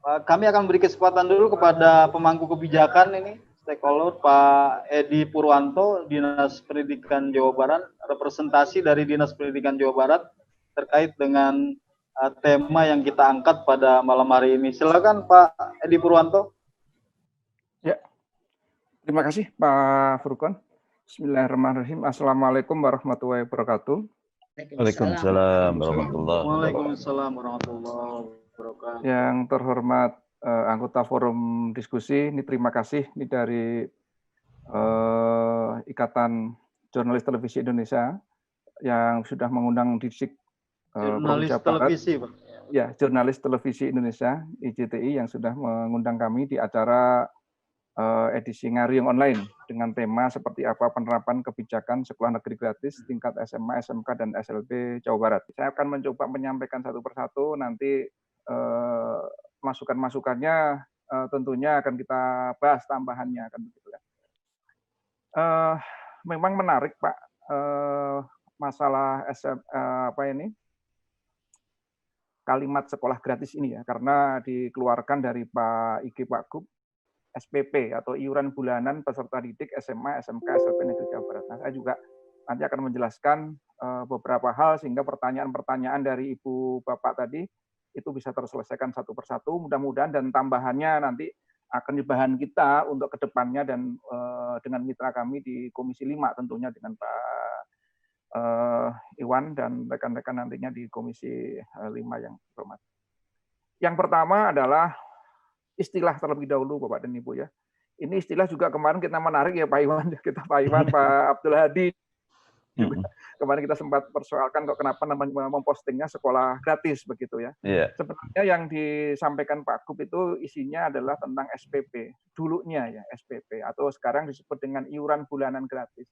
Kami akan beri kesempatan dulu kepada pemangku kebijakan ini, stakeholder Pak Edi Purwanto, Dinas Pendidikan Jawa Barat, representasi dari Dinas Pendidikan Jawa Barat terkait dengan tema yang kita angkat pada malam hari ini. Silakan Pak Edi Purwanto. Ya, terima kasih Pak Furqon. Bismillahirrahmanirrahim. Assalamualaikum warahmatullahi wabarakatuh. Waalaikumsalam warahmatullahi wabarakatuh. Waalaikumsalam warahmatullahi wabarakatuh. Yang terhormat anggota forum diskusi, ini terima kasih ini dari Ikatan Jurnalis Televisi Indonesia yang sudah mengundang DISIK Jurnalis televisi, Pak. Ya, Jurnalis Televisi Indonesia IJTI yang sudah mengundang kami di acara edisi Ngariung Online dengan tema seperti apa penerapan kebijakan sekolah negeri gratis tingkat SMA, SMK, dan SLB Jawa Barat. Saya akan mencoba menyampaikan satu persatu, nanti masukan-masukannya tentunya akan kita bahas tambahannya kan begitu ya. Memang menarik Pak masalah kalimat sekolah gratis ini ya, karena dikeluarkan dari Pak IG Pak Gub SPP atau iuran bulanan peserta didik SMA, SMK, SLB Negeri Jawa Barat. Nah, saya juga nanti akan menjelaskan beberapa hal sehingga pertanyaan-pertanyaan dari Ibu Bapak tadi itu bisa terselesaikan satu persatu. Mudah-mudahan dan tambahannya nanti akan dibahan kita untuk kedepannya dan dengan mitra kami di Komisi 5 tentunya dengan Pak Iwan dan rekan-rekan nantinya di Komisi 5 yang hormat. Yang pertama adalah istilah terlebih dahulu Bapak dan Ibu ya. Ini istilah juga kemarin kita menarik ya Pak Iwan, Pak Abdul Hadi juga. Kemarin kita sempat persoalkan kok kenapa mempostingnya sekolah gratis begitu ya. Yeah. Sebenarnya yang disampaikan Pak Gub itu isinya adalah tentang SPP, dulunya ya SPP atau sekarang disebut dengan iuran bulanan gratis.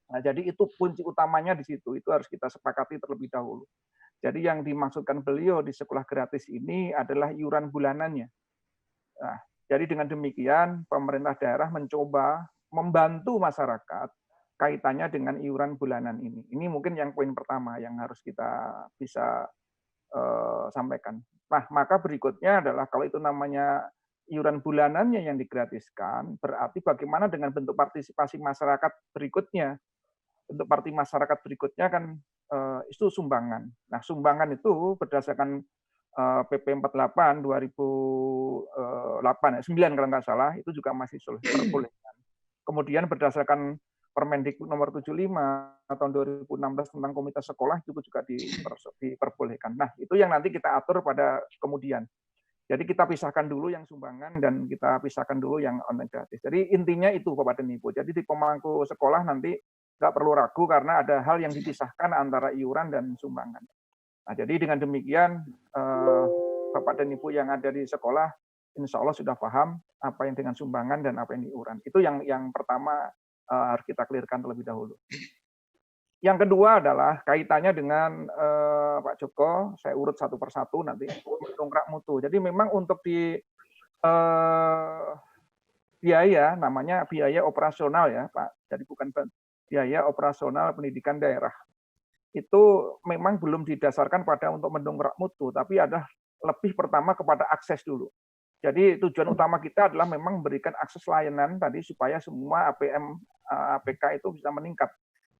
Nah, jadi itu kunci utamanya di situ, itu harus kita sepakati terlebih dahulu. Jadi yang dimaksudkan beliau di sekolah gratis ini adalah iuran bulanannya. Nah, jadi dengan demikian pemerintah daerah mencoba membantu masyarakat kaitannya dengan iuran bulanan ini. Ini mungkin yang poin pertama yang harus kita bisa sampaikan. Nah, maka berikutnya adalah kalau itu namanya iuran bulanannya yang digratiskan, berarti bagaimana dengan bentuk partisipasi masyarakat berikutnya? Bentuk partisipasi masyarakat berikutnya kan itu sumbangan. Nah, sumbangan itu berdasarkan PP 48 2008 9 kalau nggak salah itu juga masih diperbolehkan. Kemudian berdasarkan Permendikbud nomor 75 tahun 2016 tentang komunitas sekolah itu juga diperbolehkan. Nah, itu yang nanti kita atur pada kemudian. Jadi kita pisahkan dulu yang sumbangan dan kita pisahkan dulu yang online gratis. Jadi intinya itu Bapak dan Ibu. Jadi di pemangku sekolah nanti nggak perlu ragu karena ada hal yang dipisahkan antara iuran dan sumbangan. Nah, jadi dengan demikian Bapak dan Ibu yang ada di sekolah insya Allah sudah paham apa yang dengan sumbangan dan apa yang iuran. Itu yang pertama harus kita clearkan terlebih dahulu. Yang kedua adalah kaitannya dengan Pak Joko, saya urut satu persatu nanti, mendongkrak mutu. Jadi memang untuk di biaya, namanya biaya operasional ya Pak, jadi bukan biaya operasional pendidikan daerah. Itu memang belum didasarkan pada untuk mendongkrak mutu, tapi ada lebih pertama kepada akses dulu. Jadi tujuan utama kita adalah memang memberikan akses layanan tadi supaya semua APM, APK itu bisa meningkat.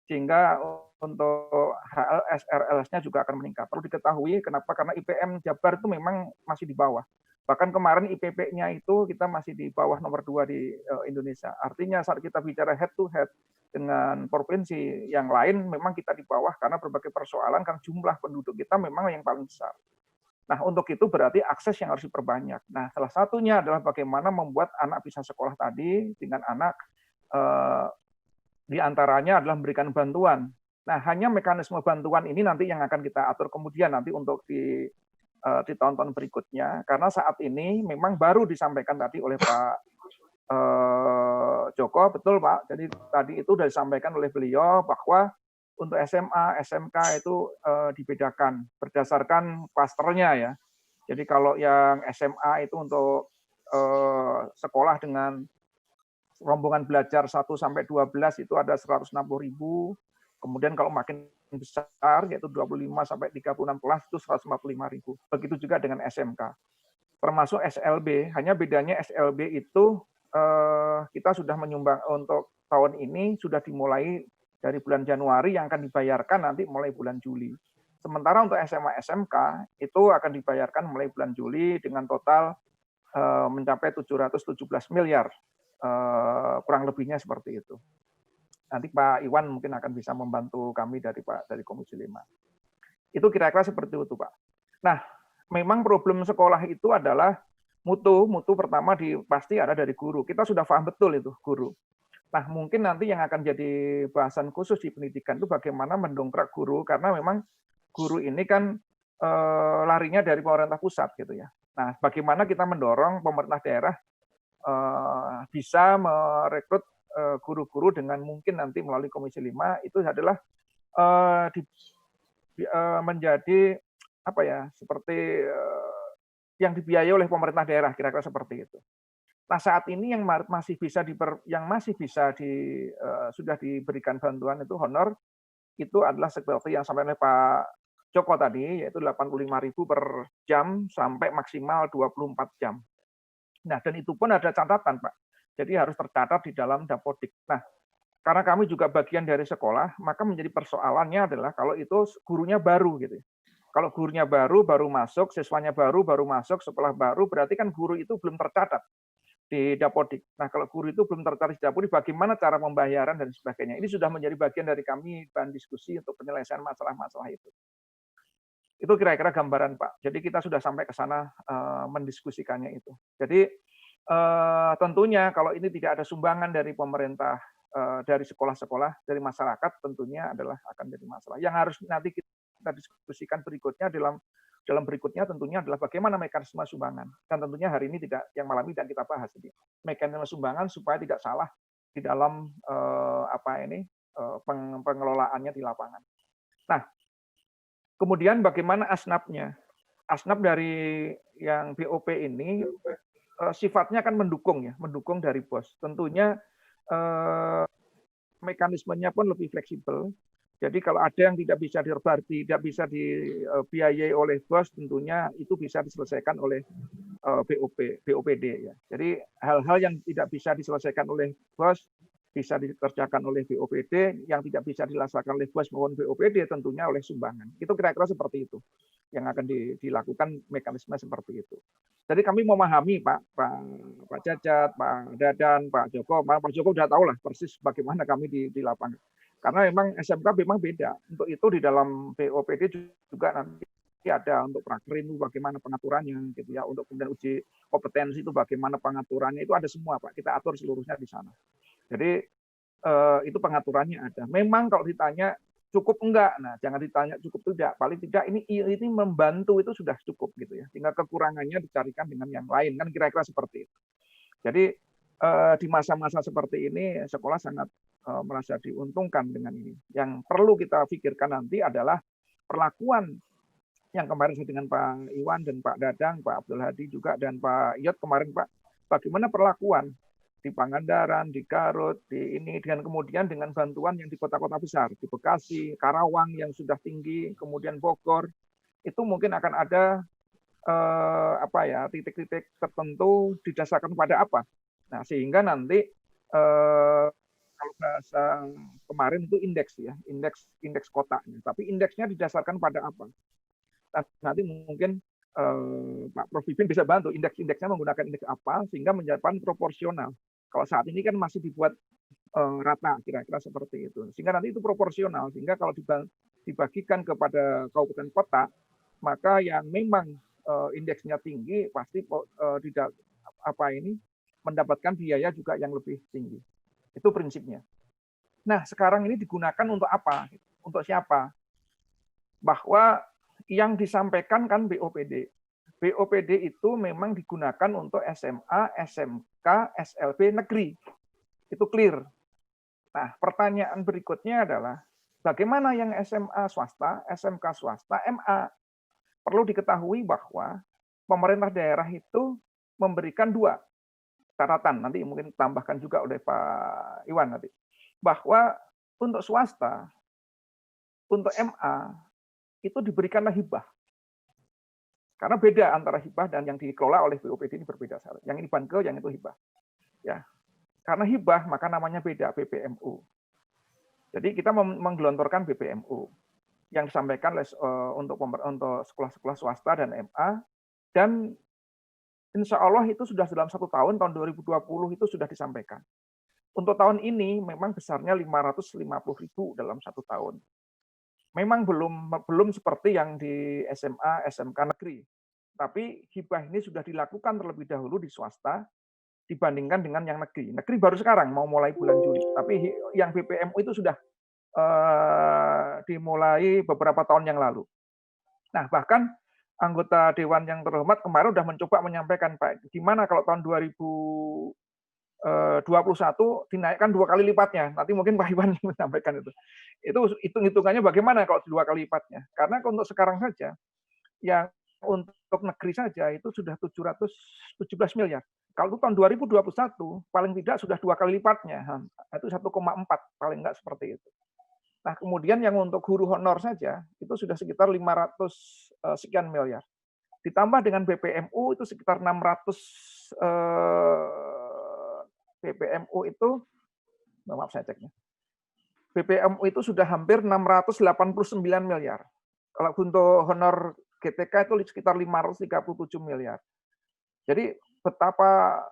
Sehingga untuk HLS, RLS-nya juga akan meningkat. Perlu diketahui kenapa? Karena IPM Jabar itu memang masih di bawah. Bahkan kemarin IPP-nya itu kita masih di bawah nomor 2 di Indonesia. Artinya saat kita bicara head to head dengan provinsi yang lain, memang kita di bawah karena berbagai persoalan, karena jumlah penduduk kita memang yang paling besar. Nah, untuk itu berarti akses yang harus diperbanyak. Nah, salah satunya adalah bagaimana membuat anak bisa sekolah tadi dengan anak di antaranya adalah memberikan bantuan. Nah, hanya mekanisme bantuan ini nanti yang akan kita atur kemudian nanti untuk di tahun-tahun berikutnya. Karena saat ini memang baru disampaikan tadi oleh Pak Joko, betul Pak. Jadi tadi itu sudah disampaikan oleh beliau bahwa untuk SMA, SMK itu dibedakan berdasarkan klasternya ya. Jadi kalau yang SMA itu untuk sekolah dengan rombongan belajar 1 sampai 12 itu ada 160.000. Kemudian kalau makin besar yaitu 25 sampai 36 kelas itu 145.000. Begitu juga dengan SMK. termasuk SLB. Hanya bedanya SLB itu kita sudah menyumbang untuk tahun ini sudah dimulai dari bulan Januari yang akan dibayarkan nanti mulai bulan Juli. Sementara untuk SMA SMK itu akan dibayarkan mulai bulan Juli dengan total mencapai 717 miliar, kurang lebihnya seperti itu. Nanti Pak Iwan mungkin akan bisa membantu kami dari Komisi 5. Itu kira-kira seperti itu, Pak. Nah, memang problem sekolah itu adalah mutu pertama pasti ada dari guru. Kita sudah paham betul itu guru. Nah, mungkin nanti yang akan jadi bahasan khusus di pendidikan itu bagaimana mendongkrak guru, karena memang guru ini kan larinya dari pemerintah pusat gitu ya. Nah, bagaimana kita mendorong pemerintah daerah bisa merekrut guru-guru dengan mungkin nanti melalui Komisi 5 itu adalah menjadi apa ya, seperti yang dibiayai oleh pemerintah daerah, kira-kira seperti itu. Nah, saat ini yang masih bisa sudah diberikan bantuan itu honor itu adalah seperti yang sampai oleh Pak Joko tadi, yaitu 85.000 per jam sampai maksimal 24 jam. Nah, dan itu pun ada catatan, Pak. Jadi harus tercatat di dalam Dapodik. Nah, karena kami juga bagian dari sekolah, maka menjadi persoalannya adalah kalau itu gurunya baru gitu. Kalau gurunya baru masuk, siswanya baru masuk, sekolah baru, berarti kan guru itu belum tercatat di Dapodik. Nah, kalau guru itu belum tercatat di Dapodik, bagaimana cara pembayaran dan sebagainya. Ini sudah menjadi bagian dari kami bahan diskusi untuk penyelesaian masalah-masalah itu. Itu kira-kira gambaran, Pak. Jadi kita sudah sampai ke sana mendiskusikannya itu. Jadi tentunya kalau ini tidak ada sumbangan dari pemerintah, dari sekolah-sekolah, dari masyarakat, tentunya akan jadi masalah. Yang harus nanti kita diskusikan berikutnya dalam berikutnya tentunya adalah bagaimana mekanisme sumbangan. Dan tentunya hari ini yang malam ini tidak kita bahas. Jadi mekanisme sumbangan supaya tidak salah di dalam pengelolaannya di lapangan. Nah, kemudian bagaimana asnapnya? Asnap dari yang BOP ini sifatnya kan mendukung dari bos. Tentunya mekanismenya pun lebih fleksibel. Jadi kalau ada yang tidak bisa dibiayai oleh bos, tentunya itu bisa diselesaikan oleh BOPD ya. Jadi hal-hal yang tidak bisa diselesaikan oleh bos bisa dikerjakan oleh BOPD, yang tidak bisa dilaksanakan oleh bos maupun BOPD tentunya oleh sumbangan. Itu kira-kira seperti itu yang akan dilakukan mekanisme seperti itu. Jadi kami memahami Pak Cacat, Pak Dadan, Pak Joko sudah tahu lah persis bagaimana kami di lapangan. Karena memang SMK memang beda. Untuk itu di dalam BOPD juga nanti ada untuk prakerin itu bagaimana pengaturannya gitu ya, untuk kemudian uji kompetensi itu bagaimana pengaturannya, itu ada semua Pak. Kita atur seluruhnya di sana. Jadi itu pengaturannya ada. Memang kalau ditanya cukup enggak, nah jangan ditanya cukup tidak. Paling tidak ini membantu itu sudah cukup gitu ya. Tinggal kekurangannya dicarikan dengan yang lain, kan kira-kira seperti itu. Jadi di masa-masa seperti ini sekolah sangat merasa diuntungkan dengan ini. Yang perlu kita pikirkan nanti adalah perlakuan yang kemarin saya dengan Pak Iwan dan Pak Dadang, Pak Abdul Hadi juga dan Pak Iyot kemarin Pak, bagaimana perlakuan di Pangandaran, di Garut, dengan kemudian dengan bantuan yang di kota-kota besar, di Bekasi, Karawang yang sudah tinggi, kemudian Bogor, itu mungkin akan ada titik-titik tertentu didasarkan pada apa. Nah, sehingga nanti kalau bahasa kemarin itu indeks kotanya, tapi indeksnya didasarkan pada apa. Nah, nanti mungkin Pak Prof. Bipin bisa bantu indeksnya menggunakan indeks apa sehingga menjadi proporsional. Kalau saat ini kan masih dibuat rata, kira-kira seperti itu. Sehingga nanti itu proporsional, sehingga kalau dibagikan kepada kabupaten kota, maka yang memang indeksnya tinggi pasti mendapatkan biaya juga yang lebih tinggi. Itu prinsipnya. Nah, sekarang ini digunakan untuk apa? Untuk siapa? Bahwa yang disampaikan kan BOPD. BOPD itu memang digunakan untuk SMA, SMK, SLB negeri. Itu clear. Nah, pertanyaan berikutnya adalah bagaimana yang SMA swasta, SMK swasta, MA? Perlu diketahui bahwa pemerintah daerah itu memberikan 2 catatan, nanti mungkin tambahkan juga oleh Pak Iwan nanti, bahwa untuk swasta, untuk MA, itu diberikanlah hibah. Karena beda antara hibah dan yang dikelola oleh BOPD ini berbeda. Yang ini bankel, yang itu hibah. Ya, karena hibah maka namanya beda, BPMU. Jadi kita menggelontorkan BPMU yang disampaikan untuk sekolah-sekolah swasta dan MA, dan insya Allah itu sudah dalam 1 tahun 2020 itu sudah disampaikan. Untuk tahun ini memang besarnya 550.000 dalam 1 tahun. Memang belum seperti yang di SMA, SMK negeri. Tapi hibah ini sudah dilakukan terlebih dahulu di swasta dibandingkan dengan yang negeri. Negeri baru sekarang mau mulai bulan Juli. Tapi yang BPMU itu sudah dimulai beberapa tahun yang lalu. Nah, bahkan anggota Dewan yang terhormat kemarin sudah mencoba menyampaikan, Pak, gimana kalau tahun 2021 dinaikkan 2 kali lipatnya. Nanti mungkin Pak Iwan menyampaikan itu. Itu hitung-hitungannya bagaimana kalau 2 kali lipatnya. Karena untuk sekarang saja, yang untuk negeri saja itu sudah 717 miliar. Kalau itu tahun 2021, paling tidak sudah 2 kali lipatnya. Itu 1,4, paling enggak seperti itu. Nah, kemudian yang untuk guru honor saja, itu sudah sekitar 500 sekian miliar. Ditambah dengan BPMU itu sekitar 600 BPMU itu, maaf saya ceknya, BPMU itu sudah hampir 689 miliar. Kalau untuk honor GTK itu sekitar 537 miliar. Jadi betapa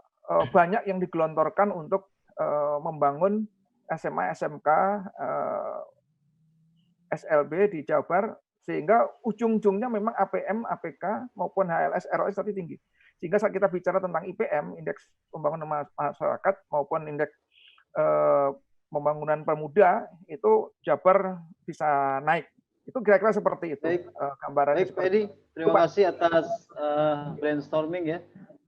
banyak yang digelontorkan untuk membangun SMA, SMK, SLB di Jabar, sehingga ujung-ujungnya memang APM, APK maupun HLS, ROS tadi tinggi. Sehingga saat kita bicara tentang IPM, indeks pembangunan masyarakat maupun indeks pembangunan pemuda, itu Jabar bisa naik. Itu kira-kira seperti itu. Baik, gambarannya. baik Pak Edi, terima kasih atas brainstorming ya.